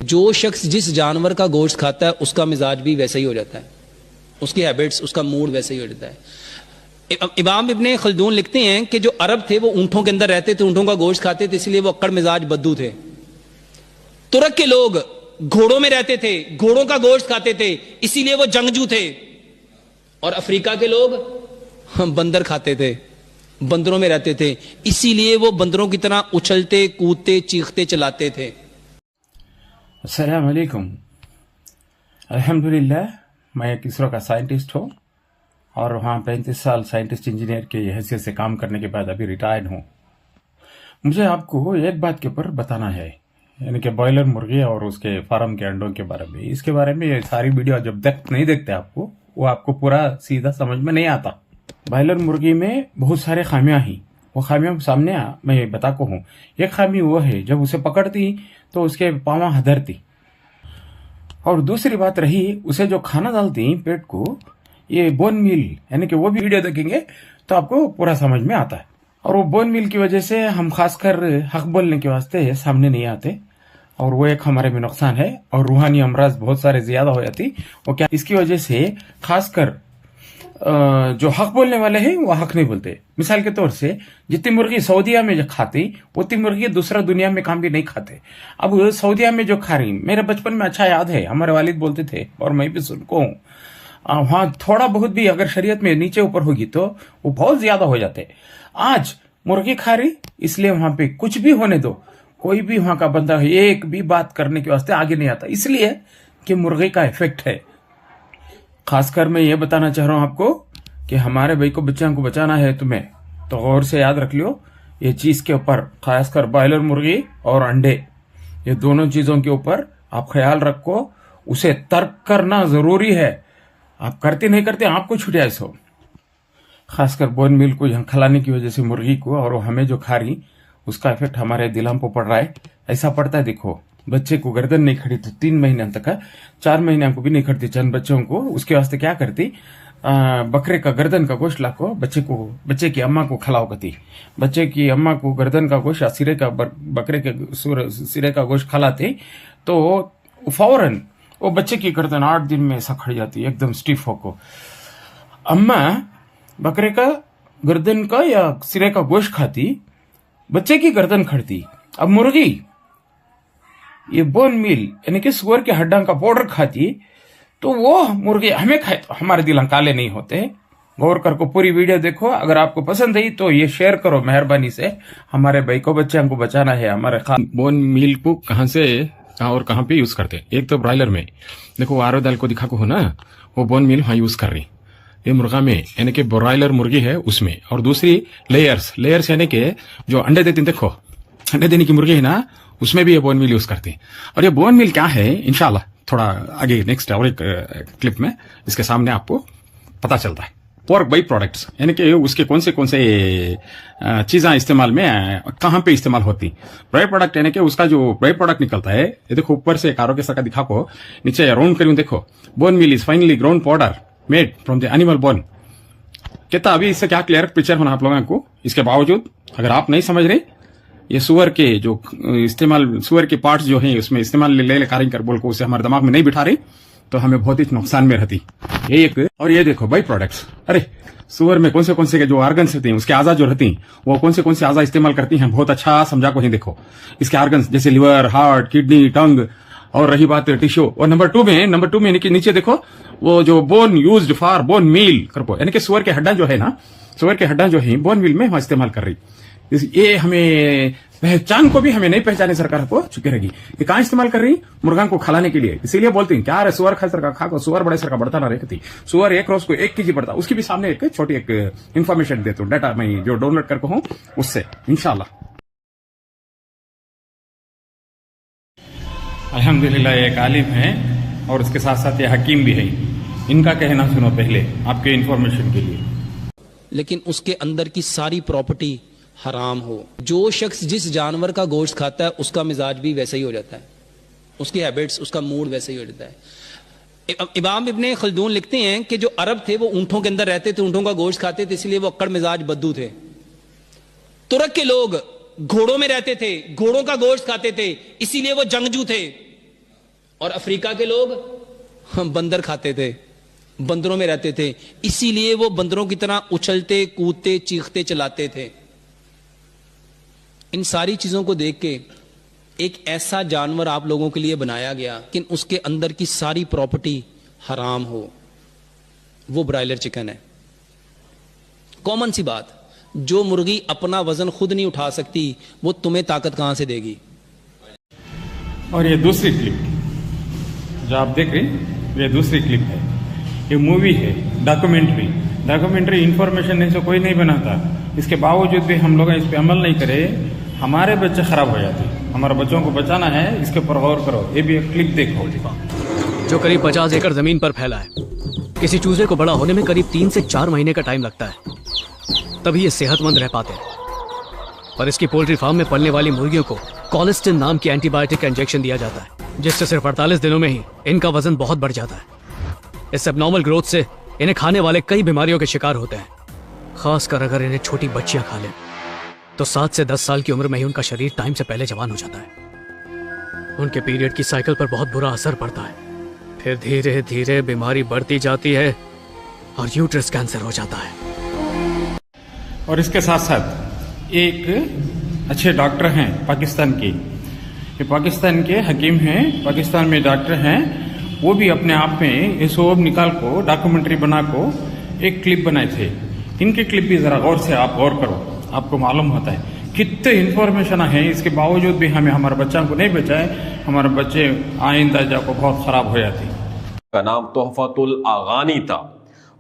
जो शख्स जिस जानवर का गोश्त खाता है उसका मिजाज भी वैसा ही हो जाता है, उसकी हैबिट्स, उसका मूड वैसा ही हो जाता है। इमाम इब्ने खल्दून लिखते हैं कि जो अरब थे वो ऊंटों के अंदर रहते थे, ऊंटों का गोश्त खाते थे, इसलिए वो अक्कड़ मिजाज बद्दू थे। तुर्क के लोग घोड़ों में रहते थे, घोड़ों का गोश्त खाते थे, इसीलिए वो जंगजू थे। और अफ्रीका के लोग बंदर खाते थे, बंदरों में रहते थे, इसीलिए वो बंदरों की तरह उछलते कूदते चीखते चलाते थे। अस्सलाम वालेकुम। अल्हम्दुलिल्लाह, मैं एक इसरो का साइंटिस्ट हूँ और वहाँ 35 साल साइंटिस्ट इंजीनियर की हैसियत से काम करने के बाद अभी रिटायर्ड हूँ। मुझे आपको एक बात के ऊपर बताना है, यानी कि बॉयलर मुर्गी और उसके फार्म के अंडों के बारे में। इसके बारे में ये सारी वीडियो जब तक नहीं देखते आपको, वो आपको पूरा सीधा समझ में नहीं आता। बॉयलर मुर्गी में बहुत सारे खामियां ही, वो खामियां सामने मैं बता को हूँ। एक खामी वो है जब उसे पकड़ती तो उसके पाँव हदरती, और दूसरी बात रही उसे जो खाना डालती पेट को, ये बोन मील, यानी कि वो भी वीडियो देखेंगे तो आपको पूरा समझ में आता है। और वो बोन मील की वजह से हम खासकर हक बोलने के वास्ते सामने नहीं आते, और वो एक हमारे में नुकसान है। और रूहानी अमराज बहुत सारे ज्यादा हो जाती, वो क्या इसकी वजह से खासकर जो हक बोलने वाले हैं वो हक नहीं बोलते। मिसाल के तौर से जितनी मुर्गी सऊदीया में जो खाती उतनी मुर्गी दूसरा दुनिया में काम भी नहीं खाते। अब सऊदीया में जो खा रही, मेरे बचपन में अच्छा याद है, हमारे वालिद बोलते थे और मैं भी सुनको हूँ, वहां थोड़ा बहुत भी अगर शरीयत में नीचे ऊपर होगी तो वो बहुत ज्यादा हो जाते। आज मुर्गी खा रही, इसलिए वहां पे कुछ भी होने दो, कोई भी वहां का बंदा एक भी बात करने के वास्ते आगे नहीं आता, इसलिए कि मुर्गी का इफेक्ट है। खासकर मैं ये बताना चाह रहा हूं आपको कि हमारे भाई को, बच्चों को बचाना है तुम्हें, तो गौर से याद रख लियो ये चीज के ऊपर, खासकर बॉयलर मुर्गी और अंडे, ये दोनों चीजों के ऊपर आप ख्याल रखो। उसे तर्क करना जरूरी है, आप करते नहीं करते आपको छुटिया सो। खासकर बोन मील को यहाँ खिलाने की वजह से मुर्गी को, और हमें जो खा रही उसका इफेक्ट हमारे दिलों पर पड़ रहा है। ऐसा पड़ता है, देखो बच्चे को गर्दन नहीं खड़ी तो 3 महीने तक, 4 महीने को भी नहीं खड़ती चंद बच्चों को, उसके वास्ते क्या करती, बकरे का गर्दन का गोश्त लाको बच्चे की अम्मा को खिलाओ करती। बच्चे की अम्मा को गर्दन का गोश्त या सिरे का बकरे के सिरे का गोश्त खिलाते तो फौरन वो बच्चे की गर्दन 8 दिन में ऐसा खड़ जाती एकदम स्टिफ होको। अम्मा बकरे का गर्दन का या सिरे का गोश्त खाती, बच्चे की गर्दन खड़ती। अब मुर्गी ये बोन मील यानी कि सुअर के हड्डा का पाउडर खाती, तो वो मुर्गी हमें खाए तो हमारे दिल काले नहीं होते। गौर कर को पूरी वीडियो देखो, अगर आपको पसंद आई तो ये शेयर करो मेहरबानी से। हमारे भाई को, बच्चों को बचाना है। हमारे बोन मील को कहाँ से कहाँ और कहाँ पे यूज करते हैं? एक तो ब्रायलर में देखो, आरो दाल को दिखा को हो ना, वो बोन मील वहां यूज कर रही। ये मुर्गा में यानी कि ब्रॉयलर मुर्गी है उसमें, और दूसरी लेयर्स यानी कि जो अंडे देती, देखो अंडे देने की मुर्गी है ना, उसमें भी ये बोन मील यूज करती है। और ये बोन मील क्या है, इंशाल्लाह थोड़ा आगे नेक्स्ट और एक क्लिप में इसके सामने आपको पता चलता है। पोर्क बाई प्रोडक्ट्स यानी कि उसके कौन से चीजें इस्तेमाल में कहाँ पे इस्तेमाल होती। बाई प्रोडक्ट यानी कि उसका जो बाई प्रोडक्ट निकलता है, ये देखो ऊपर से कारो के सका दिखा को, नीचे राउंड करूं देखो, bone meal is finally ground powder made from the animal bone. कहता अभी इससे क्या क्लियर पिक्चर होना आप लोगों को। इसके बावजूद अगर आप नहीं समझ रहे, ये सुअर के जो इस्तेमाल, सुअर के पार्ट्स जो हैं उसमें इस्तेमाल ले कर बोल को उसे हमारे दिमाग में नहीं बिठा रहे, तो हमें बहुत ही नुकसान में रहती ये एक। और ये देखो बाई प्रोडक्ट्स, अरे सुअर में कौन से के जो ऑर्गन्स रहते हैं, उसके आजा जो रहती हैं, वो कौन से आजा इस्तेमाल करती हैं, बहुत अच्छा समझा को ही देखो। इसके ऑर्गन्स जैसे लिवर, हार्ट, किडनी, टंग, और रही बात टिश्यू। और नंबर टू में नीचे देखो वो जो bone used for bone meal करपो, यानी कि सुअर के हड्डा जो है ना, सुअर के हड्डा जो है बोन मील में वहां इस्तेमाल कर रही। ये हमें पहचान को भी हमें नहीं पहचाने सरकार को चुकी रहेगी। ये कहां इस्तेमाल कर रही, मुर्गा को खिलाने के लिए। इसीलिए बोलते हैं क्या रे सुअर खा सर का खा को, सुअर बड़े सर का बढ़ता ना रहती। सुअर एक रोज को 1 kg बढ़ता, उसकी भी सामने एक छोटी एक इंफॉर्मेशन देता हूँ, डाटा मैं जो डाउनलोड करके हूँ उससे इंशाल्लाह। अल्हम्दुलिल्लाह एक आलिम है और उसके साथ साथ ये हकीम भी है। इनका कहना सुनो पहले आपके इंफॉर्मेशन के लिए। लेकिन उसके अंदर की सारी प्रॉपर्टी हराम हो। जो शख्स जिस जानवर का गोश्त खाता है उसका मिजाज भी वैसा ही हो जाता है, उसकी हैबिट्स, उसका मूड वैसा ही हो जाता है। इमाम इब्ने खल्दून लिखते हैं कि जो अरब थे वो ऊंटों के अंदर रहते थे, ऊंटों का गोश्त खाते थे, इसलिए वो अक्कड़ मिजाज बद्दू थे। तुर्क के लोग घोड़ों में रहते थे, घोड़ों का गोश्त खाते थे, इसीलिए वो जंगजू थे। और अफ्रीका के लोग बंदर खाते थे, बंदरों में रहते थे, इसीलिए वो बंदरों की तरह उछलते कूदते चीखते चलाते थे। इन सारी चीजों को देख के एक ऐसा जानवर आप लोगों के लिए बनाया गया कि उसके अंदर की सारी प्रॉपर्टी हराम हो, वो ब्रायलर चिकन है। कॉमन सी बात, जो मुर्गी अपना वजन खुद नहीं उठा सकती वो तुम्हें ताकत कहां से देगी। और ये दूसरी क्लिप जो आप देख रहे हैं, ये दूसरी क्लिप है, ये मूवी है, डॉक्यूमेंट्री इंफॉर्मेशन ऐसे कोई नहीं बनाता, इसके बावजूद भी हम लोग इस पे अमल नहीं करे, हमारे बच्चे खराब हो जाते। हमारे बच्चों को बचाना है, इसके ऊपर गौर करो। ये भी एक क्लिप देखो जो करीब 50 एकड़ जमीन पर फैला है। किसी चूजे को बड़ा होने में करीब 3 से 4 महीने का टाइम लगता है, तभी ये सेहतमंद रह पाते हैं। पर इसकी पोल्ट्री फार्म में पलने वाली मुर्गियों को कोलेस्टिन नाम की एंटीबायोटिक का इंजेक्शन दिया जाता है, जिससे सिर्फ 48 दिनों में ही इनका वजन बहुत बढ़ जाता है। इस एबनॉर्मल ग्रोथ से इन्हें खाने वाले कई बीमारियों के शिकार होते हैं, खासकर अगर इन्हें छोटी बच्चियां खा लें तो 7 से 10 साल की उम्र में ही उनका शरीर टाइम से पहले जवान हो जाता है। उनके पीरियड की साइकिल पर बहुत बुरा असर पड़ता है, फिर धीरे धीरे बीमारी बढ़ती जाती है और यूट्रस कैंसर हो जाता है। और इसके साथ साथ एक अच्छे डॉक्टर हैं पाकिस्तान के, ये पाकिस्तान के हकीम हैं, पाकिस्तान में डॉक्टर हैं, वो भी अपने आप में ये सब निकाल को डॉक्यूमेंट्री बना को एक क्लिप बनाए थे। इनके क्लिप भी जरा गौर से आप गौर करो, आपको मालूम होता है कितने इन्फॉर्मेशन है। इसके बावजूद भी हमें हमारे बच्चों को नहीं बचाए, हमारे बच्चे आइंदा जाको बहुत खराब हो जाते। का नाम तोहफतुल आगानी था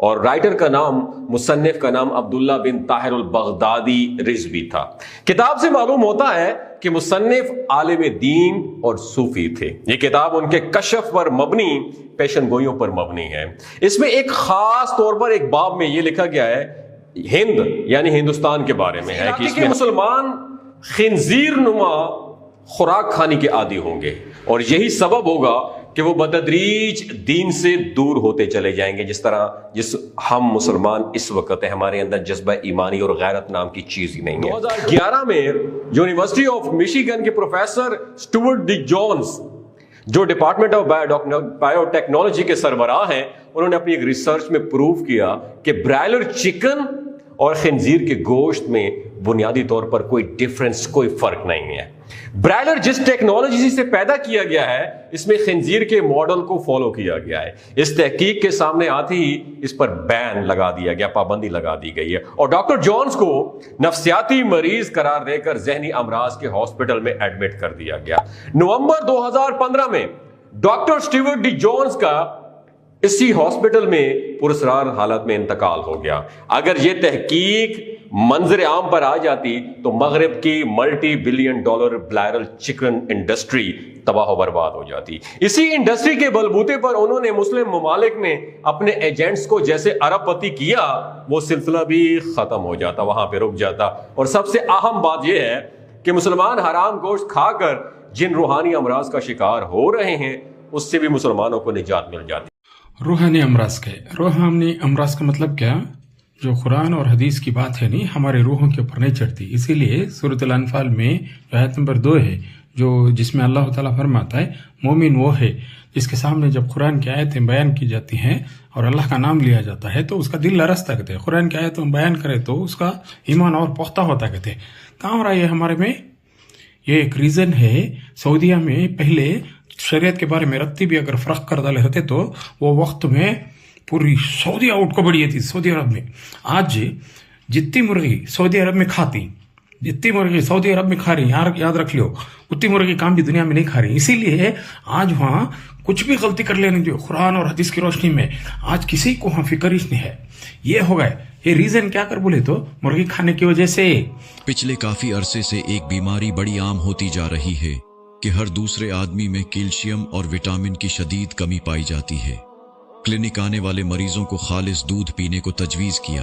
और राइटर का नाम, मुसन्निफ का नाम अब्दुल्ला बिन ताहिरुल बगदादी रिजवी था। किताब से मालूम होता है कि मुसन्निफ आलिम दीन और सूफी थे। ये किताब उनके कशफ पर मबनी, पेशन गोइयों पर मबनी है। इसमें एक खास तौर पर एक बाब में यह लिखा गया है, हिंद यानी हिंदुस्तान के बारे में है कि इसमें मुसलमान खिंजीर नुमा खुराक खाने के आदी होंगे और यही सबब होगा कि वो बतदरीज दीन से दूर होते चले जाएंगे। जिस हम मुसलमान इस वक्त है, हमारे अंदर जज्बा ईमानी और गैरत नाम की चीज ही नहीं है। 2011 में यूनिवर्सिटी ऑफ मिशिगन के प्रोफेसर स्टुअर्ट डी जोन्स, जो डिपार्टमेंट ऑफ बायोटेक्नोलॉजी के सरबराह हैं, उन्होंने अपनी एक रिसर्च में प्रूव किया कि ब्रायलर चिकन और खिंजीर के गोश्त में बुनियादी तौर पर कोई डिफरेंस, कोई फर्क नहीं है। ब्रायलर जिस टेक्नोलॉजी से पैदा किया गया है, इसमें खिंजीर के मॉडल को फॉलो किया गया है। इस तहकीक के सामने आते ही इस पर बैन लगा दिया गया, पाबंदी लगा दी गई है और डॉक्टर जॉन्स को नफ्सियाती मरीज करार देकर जहनी अमराज के हॉस्पिटल में एडमिट कर दिया गया। नवंबर 2015 में डॉक्टर स्टुअर्ट डी जोन्स का इसी हॉस्पिटल में पुरस्कार हालत में इंतकाल हो गया। अगर यह तहकीक मंजर आम पर आ जाती तो मगरिब की multi billion dollar broiler chicken industry तबाह बर्बाद हो जाती। इसी इंडस्ट्री के बलबूते पर उन्होंने मुस्लिम ममालिक में अपने एजेंट्स को जैसे अरबपति किया, वो सिलसिला भी खत्म हो जाता, वहां पे रुक जाता। और सबसे अहम बात यह है कि मुसलमान हराम गोश्त खाकर जिन रूहानी अमराज का शिकार हो रहे हैं, उससे भी मुसलमानों को निजात मिल जाती। रूहानी अमराज का मतलब क्या? जो कुरान और हदीस की बात है नहीं, हमारे रूहों के ऊपर नहीं चढ़ती। इसीलिए सूरत अल-अनफाल में आयत नंबर 2 है, जो जिसमें अल्लाह ताला फरमाता है मोमिन वो है जिसके सामने जब कुरान की आयतें बयान की जाती हैं और अल्लाह का नाम लिया जाता है तो उसका दिल लरसता कहते हैं। कुरान की आयतों बयान करे तो उसका ईमान और पुख्ता होता कहते हैं। कहाँ हो रहा है हमारे में? ये एक रीजन है। सऊदीया में पहले शरीयत के बारे में रत्ती भी अगर फर्क कर डाले होते तो वो वक्त में पूरी सऊदी आउट को बढ़ी थी सऊदी अरब में। आज जितनी मुर्गी सऊदी अरब में खाती, जितनी मुर्गी सऊदी अरब में खा रही, याद रख लो, उतनी मुर्गी काम भी दुनिया में नहीं खा रही। इसीलिए आज वहां कुछ भी गलती कर लेने दो कुरान और हदीस की रोशनी में, आज किसी को वहां फिक्र ही नहीं है। ये हो गए। ये रीजन क्या कर बोले तो मुर्गी खाने की वजह से। पिछले काफी अरसे से एक बीमारी बड़ी आम होती जा रही है कि हर दूसरे आदमी में कैल्शियम और विटामिन की शदीद कमी पाई जाती है। क्लिनिक आने वाले मरीजों को खालिस दूध पीने को तजवीज किया,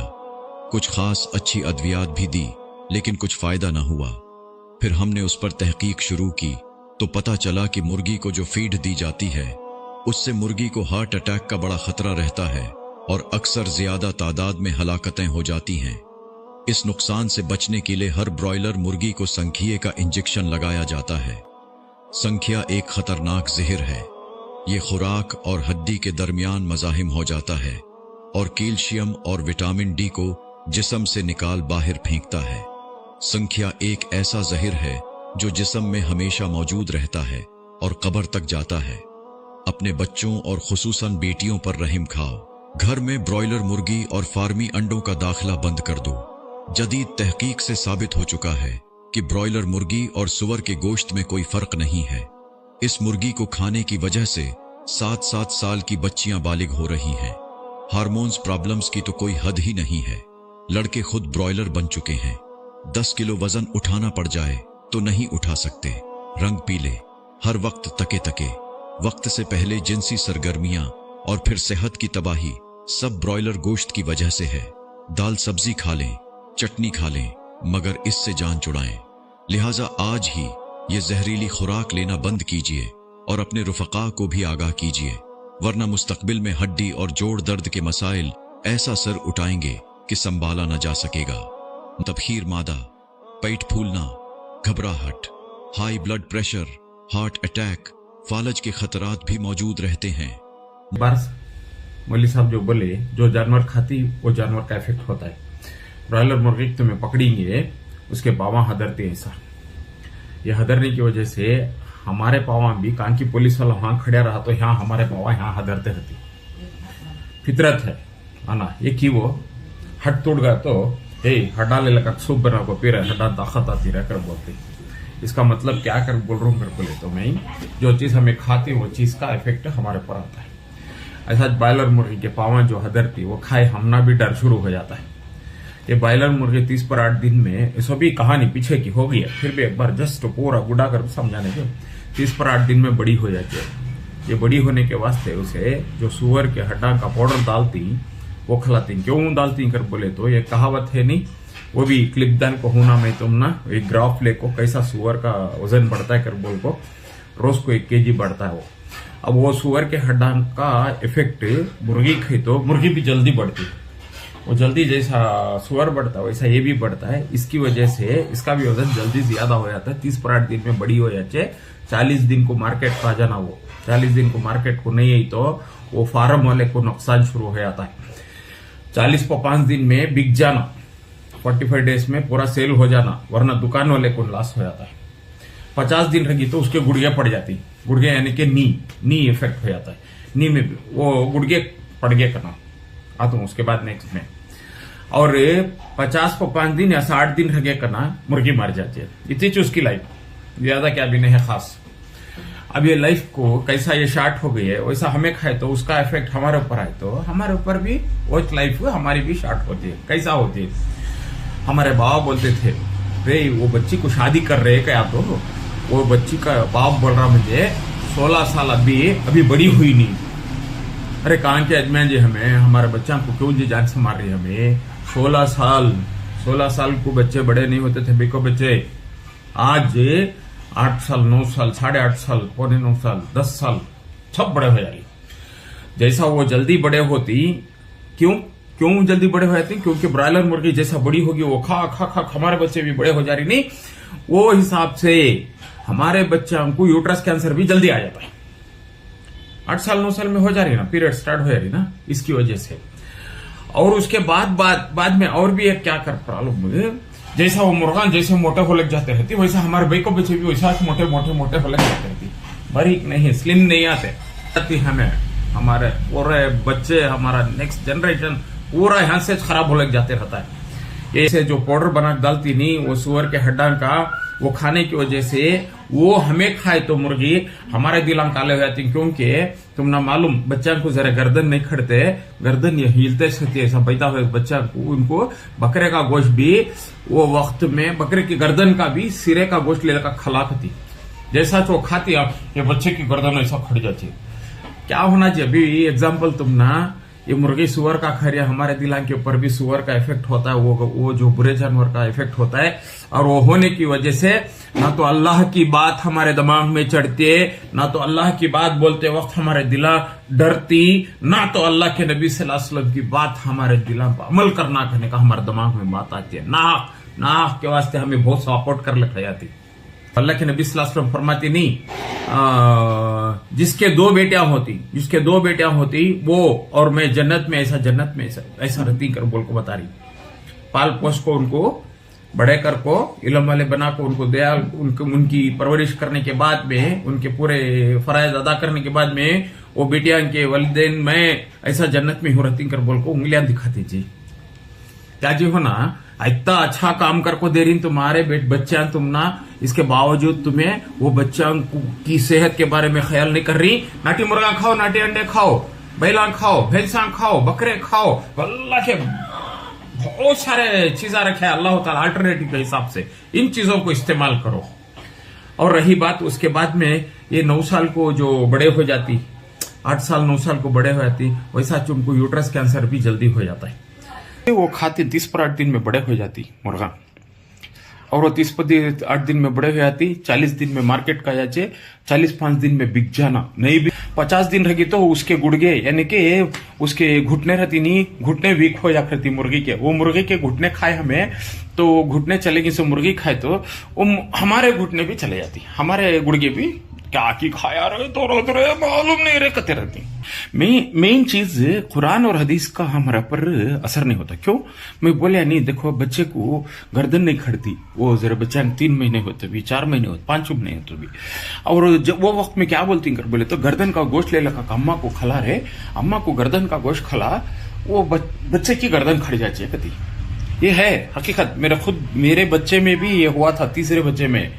कुछ खास अच्छी अद्वियात भी दी, लेकिन कुछ फायदा न हुआ। फिर हमने उस पर तहकीक शुरू की तो पता चला कि मुर्गी को जो फीड दी जाती है उससे मुर्गी को हार्ट अटैक का बड़ा खतरा रहता है और अक्सर ज्यादा तादाद में हलाकतें हो जाती हैं। इस नुकसान से बचने के लिए हर ब्रॉयलर मुर्गी को संखिए का इंजेक्शन लगाया जाता है। संख्या एक खतरनाक जहर है। ये खुराक और हड्डी के दरमियान मज़ाहिम हो जाता है और कैल्शियम और विटामिन डी को जिस्म से निकाल बाहर फेंकता है। संख्या एक ऐसा जहर है जो जिस्म में हमेशा मौजूद रहता है और कब्र तक जाता है। अपने बच्चों और खुसूसन बेटियों पर रहम खाओ। घर में ब्रॉयलर मुर्गी और फार्मी अंडों का दाखिला बंद कर दो। जदीद तहकीक से साबित हो चुका है कि ब्रॉयलर मुर्गी और सुअर के गोश्त में कोई फर्क नहीं है। इस मुर्गी को खाने की वजह से 7-7 साल की बच्चियां बालिग हो रही हैं। हार्मोन्स प्रॉब्लम्स की तो कोई हद ही नहीं है। लड़के खुद ब्रॉयलर बन चुके हैं। 10 किलो वजन उठाना पड़ जाए तो नहीं उठा सकते। रंग पीले, हर वक्त तके तके, वक्त से पहले जिनसी सरगर्मियां और फिर सेहत की तबाही, सब ब्रॉयलर गोश्त की वजह से है। दाल सब्जी खा लें, चटनी खा लें, मगर इससे जान छुड़ाएं। लिहाजा आज ही ये जहरीली खुराक लेना बंद कीजिए और अपने रुफका को भी आगाह कीजिए, वरना मुस्तकबिल में हड्डी और जोड़ दर्द के मसाइल ऐसा सर उठाएंगे कि संभाला न जा सकेगा। तबखीर मादा, पेट फूलना, घबराहट, high blood pressure, heart attack, फालज के खतरात भी मौजूद रहते हैं। बस मौलवी साहब जो बोले, जो जानवर खाती वो जानवर का इफेक्ट होता है। ब्रॉयलर मुर्गी तुम्हें पकड़ेंगे, उसके पावा हदरते ऐसा। ये हदरने की वजह से हमारे पावा भी कान की पुलिस वाला वहां खड़ा रहा तो यहाँ हमारे पावा यहाँ हदरते रहती। फितरत है आना ये की वो हट तोड़ गया तो हटा ले लगा सूप बना को पी रहा हटा ताकत आती रहकर बोलते। इसका मतलब क्या कर बोल रहा हूँ कर बोले तो मैं जो चीज हमें खाती वो चीज का इफेक्ट हमारे पर आता है। ऐसा ब्रॉयलर मुर्गी के पावा जो हदरती वो खाए हमना भी डर शुरू हो जाता है। ये ब्रॉयलर मुर्गी 30 पर 8 दिन में, ये सभी कहानी पीछे की हो गई है, फिर भी एक बार जस्ट पूरा गुड़ा कर समझाने के 30 पर 8 दिन में बड़ी हो जाती है। ये बड़ी होने के वास्ते उसे जो सुअर के हड्डा का पाउडर डालती वो खिलाती। क्यों डालती कर बोले तो ये कहावत है नहीं, वो भी क्लिपदान को होना में तुम ना एक ग्राफ ले को कैसा सुअर का वजन बढ़ता है कर बोल को रोज को 1 kg बढ़ता है वो। अब वो सुअर के हड्डा का इफेक्ट मुर्गी खाई तो मुर्गी भी जल्दी बढ़ती है। वो जल्दी जैसा सुअर बढ़ता है वैसा ये भी बढ़ता है। इसकी वजह से इसका भी वजन जल्दी ज्यादा हो जाता है। 30 पर 8 दिन में बड़ी हो जाती है। 40 दिन को मार्केट को आ जाना, वो 40 दिन को मार्केट को नहीं आई तो वो फार्म वाले को नुकसान शुरू हो जाता है। 40 पर 5 दिन में बिक जाना, 45 डेज में पूरा सेल हो जाना, वरना दुकान वाले को लॉस हो जाता है। 50 दिन रहेगी तो उसके गुड़िया पड़ जाती। गुड़िया यानी कि नी इफेक्ट हो जाता है। नी में वो गुड़गे पड़ गए करना आता हूँ उसके बाद नेक्स्ट में। और 50 पर 5 दिन या 60 दिन रह गया करना मुर्गी मर जाती है। इतनी चीज उसकी लाइफ ज्यादा क्या भी नहीं है खास। अब ये लाइफ को कैसा ये शार्ट हो गई है वैसा हमें खाए तो उसका इफेक्ट हमारे ऊपर आए तो हमारे ऊपर भी वो लाइफ हमारी भी शार्ट होती है। कैसा होती है, हमारे बाबा बोलते थे रे वो बच्ची को शादी कर रहे क्या, तो वो बच्ची का बाप बोल रहा मुझे 16 साल अभी बड़ी हुई नहीं। अरे कहाँ के अजमान जी हमें हमारे बच्चा को क्यों जी जान से मार रही हमें। 16 साल को बच्चे बड़े नहीं होते थे बेको बच्चे। आज 8 साल 9 साल 8.5 साल 9.25 साल 10 साल सब बड़े हो जाएंगे। जैसा वो जल्दी बड़े होती, क्यों जल्दी बड़े हो जाते, क्योंकि ब्रॉयलर मुर्गी जैसा बड़ी होगी वो खा हमारे बच्चे भी बड़े हो जा रही। नहीं वो हिसाब से हमारे बच्चों को यूट्रस कैंसर भी जल्दी आ जाता है। 8 साल 9 साल में हो जा रही ना, पीरियड स्टार्ट हो जा रही ना इसकी वजह से। और उसके बाद में और भी एक क्या कर प्रॉब्लम, जैसा वो मुर्गा जैसे मोटे हो लग जाते रहती वैसा हमारे भाई को बच्चे भी वैसा मोटे हो लग जाते रहती। बारीक नहीं स्लिम नहीं आते हमें, हमारे पूरे बच्चे हमारा नेक्स्ट जनरेशन पूरा यहाँ से खराब हो लग जाते रहता है। ऐसे जो पाउडर बना डालती नहीं वो सुअर के हड्डा का वो खाने की वजह से वो हमें खाए तो मुर्गी हमारे दिलां काले हो जाती। क्योंकि तुम ना मालूम बच्चा को जरा गर्दन नहीं खड़ते, गर्दन ये हिलते रहती है ऐसा बैठा हुआ बच्चा को। उनको बकरे का गोश्त भी वो वक्त में बकरे की गर्दन का भी सिरे का गोश्त लेकर खिलाती। जैसा जो खाती आप ये बच्चे की गर्दन ऐसा खड़ जाती। क्या होना चाहिए अभी एग्जाम्पल तुम ना ये मुर्गी सुअर का खा रहा, हमारे दिलां के ऊपर भी सुअर का इफेक्ट होता है। वो जो बुरे जानवर का इफेक्ट होता है और वो होने की वजह से ना तो अल्लाह की बात हमारे दिमाग में चढ़ती है, ना तो अल्लाह की बात बोलते वक्त हमारे दिला डरती, ना तो अल्लाह के नबी सल्लल्लाहु अलैहि वसल्लम की बात हमारे दिला पर अमल करना करने का हमारे दिमाग में बात आती है। नाक के वास्ते हमें बहुत सपोर्ट कर रखा जाती। अल्लाह के नबी सल्लल्लाहु अलैहि वसल्लम फरमाते नहीं, जिसके दो बेटियां होती वो और मैं जन्नत में ऐसा रहती कर बोल को बता रही। पाल पोस को उनको बड़े कर को इल्म वाले बना को उनको दयाल उनकी परवरिश करने के बाद में, उनके पूरे फराइज अदा करने के बाद में वो बेटियां के वलिदैन में ऐसा जन्नत में हो रहती कर बोल को उंगलियां दिखाती जी। क्या जी हो ना, इतना अच्छा काम कर को दे रही तुम्हारे बच्चा, तुम ना इसके बावजूद तुम्हें वो बच्चा की सेहत के बारे में ख्याल नहीं कर रही। नाटी मुर्गा खाओ, नाटी अंडे खाओ, बैला खाओ, भैंसा खाओ, बकरे खाओ, अल्लाह के बहुत सारे चीजें रखे अल्लाह ताला अल्टरनेटिव के हिसाब से, इन चीजों को इस्तेमाल करो। और रही बात उसके बाद में ये 9 साल को जो बड़े हो जाती, 8 साल 9 साल को बड़े हो जाती, वैसा तुमको यूट्रस कैंसर भी जल्दी हो जाता है। वो खाती 30 पर 8 दिन में बड़े हो जाती मुर्गा, और वो 30 पर 8 दिन में बड़े हो जाती, 40 दिन में मार्केट का जाचे, 45 दिन में बिक जाना। नहीं भी 50 दिन रहेगी तो उसके गुड़गे यानी कि उसके घुटने रहती नहीं, घुटने वीक हो जा करती मुर्गी के। वो मुर्गी के घुटने खाए हमें तो घुटने चलेगी, सो मुर्गी खाए तो वो हमारे घुटने भी चले जाती, हमारे गुड़गे भी क्या की खाया रहे तो रोज रहे मालूम नहीं रहे कते रहती। मेन चीज कुरान और हदीस का हमारा पर असर नहीं होता। क्यों मैं बोले नहीं, देखो बच्चे को गर्दन नहीं खड़ती, वो जरा बच्चा 3 महीने होते भी, 4 महीने होते, 5 महीने होते भी, और जब वो वक्त में क्या बोलती कर बोले तो गर्दन का गोश्त ले लगा, अम्मा को खिला रहे, अम्मा को गर्दन का गोश्त खिला, वो बच्चे की गर्दन खड़ी जाती है कती। ये है हकीकत, मेरे बच्चे में भी ये हुआ था। तीसरे बच्चे में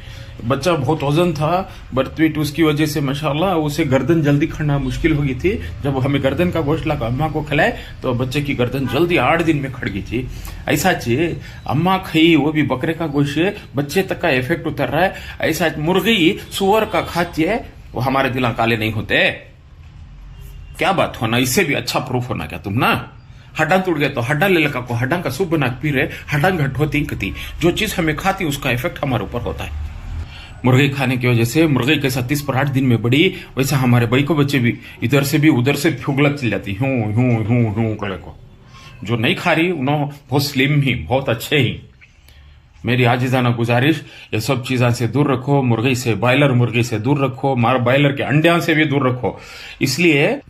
बच्चा बहुत वजन था, बर्थ वेट उसकी वजह से माशाल्लाह उसे गर्दन जल्दी खड़ना मुश्किल हो गई थी। जब हमें गर्दन का गोश्त लगा अम्मा को खिलाए तो बच्चे की गर्दन जल्दी 8 दिन में खड़ गई थी। ऐसा चीज अम्मा खाई, वो भी बकरे का गोश्त, बच्चे तक का इफेक्ट उतर रहा है। ऐसा मुर्गी सुअर का खाती है, वो हमारे दिल काले नहीं होते। क्या बात होना, इससे भी अच्छा प्रूफ होना क्या तुम ना। हड्डा टूट गए तो हड्डा ले लगा को हड्डा का सूप बना पी रहे, हड्डा घट होती कती। जो चीज हमें खाती उसका इफेक्ट हमारे ऊपर होता है। मुर्गी खाने की वजह से मुर्गी कैसा 30 पर 8 दिन में बड़ी, वैसा हमारे भाई को बच्चे भी इधर से भी उधर से फुगलत चल जाती हूं हूं हूं हूं कले को। जो नहीं खा रही उन्होंने बहुत स्लिम ही, बहुत अच्छे ही। मेरी आजिजाना गुजारिश, ये सब चीज़ों से दूर रखो, मुर्गी से, बॉयलर मुर्गी से दूर रखो, बॉयलर के अंडे से भी दूर रखो। इसलिए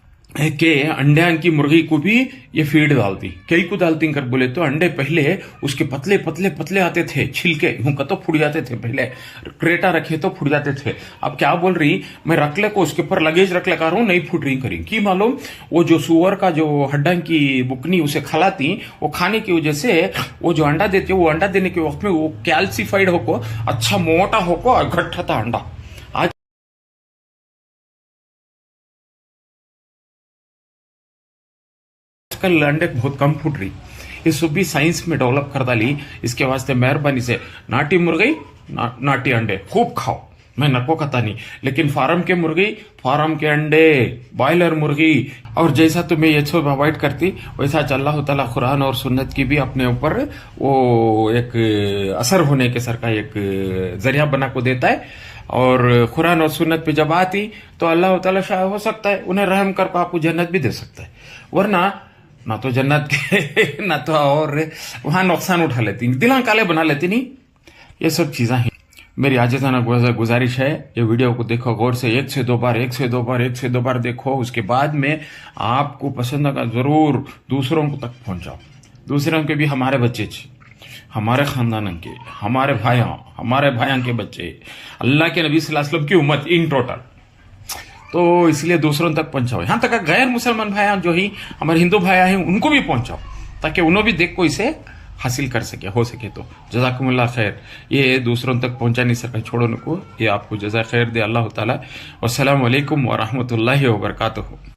के अंडे की मुर्गी को भी ये फीड डालती, कई को डालती कर बोले तो अंडे पहले उसके पतले पतले पतले आते थे, छिलके यूं का तो फुट जाते थे, पहले क्रेटा रखे तो फुट जाते थे। अब क्या बोल रही, मैं रखले को उसके ऊपर लगेज रख ले कर रहा हूं, नहीं फुट रही करी की मालूम। वो जो सुअर का जो हड्डा की बुकनी उसे खिलाती, वो खाने की वजह से वो जो अंडा देते, वो अंडा देने के वक्त में वो कैल्सिफाइड होको, अच्छा मोटा होको, घट्टा था अंडा। आजकल अंडे बहुत कम फूट रही, ये सब भी साइंस में डेवलप कर डाली। इसके वास्ते मेहरबानी से नाटी मुर्गी नाटी अंडे खूब खाओ, मैं नको कहता नहीं, लेकिन फार्म के मुर्गी, फार्म के अंडे, बॉयलर मुर्गी, और जैसा तुम्हें ये सब अवॉइड करती वैसा अल्लाह ताला कुरान और सुन्नत की भी अपने ऊपर वो एक असर होने के सर का एक जरिया बना को देता है। और कुरान और सुन्नत पे जब आती तो अल्लाह ताला शायद हो सकता है उन्हें रहम कर को आपको जन्नत भी दे सकता है, वरना ना तो जन्नत के ना तो और वहां नुकसान उठा लेती, दिलां काले बना लेती। नहीं, ये सब चीजें हैं। मेरी आजिज़ाना गुजारिश है, ये वीडियो को देखो गौर से, 1 से 2 बार देखो, उसके बाद में आपको पसंद आएगा जरूर दूसरों को तक पहुंचाओ। दूसरों के भी हमारे बच्चे, हमारे खानदान के, हमारे भाइयों के बच्चे, अल्लाह के नबी सल्लल्लाहु अलैहि वसल्लम की उम्मत इन टोटल, तो इसलिए दूसरों तक पहुंचाओ। यहां तक गैर मुसलमान भाई जो ही हमारे हिंदू भाई हैं उनको भी पहुंचाओ, ताकि उन्होंने भी देख को इसे हासिल कर सके, हो सके तो। जज़ाकुमुल्लाह खैर। ये दूसरों तक पहुंचा नहीं सका छोड़ो को, ये आपको जज़ा खैर दे अल्लाह ताला। वस्सलामु अलैकुम व रहमतुल्लाहि व बरकातुहू।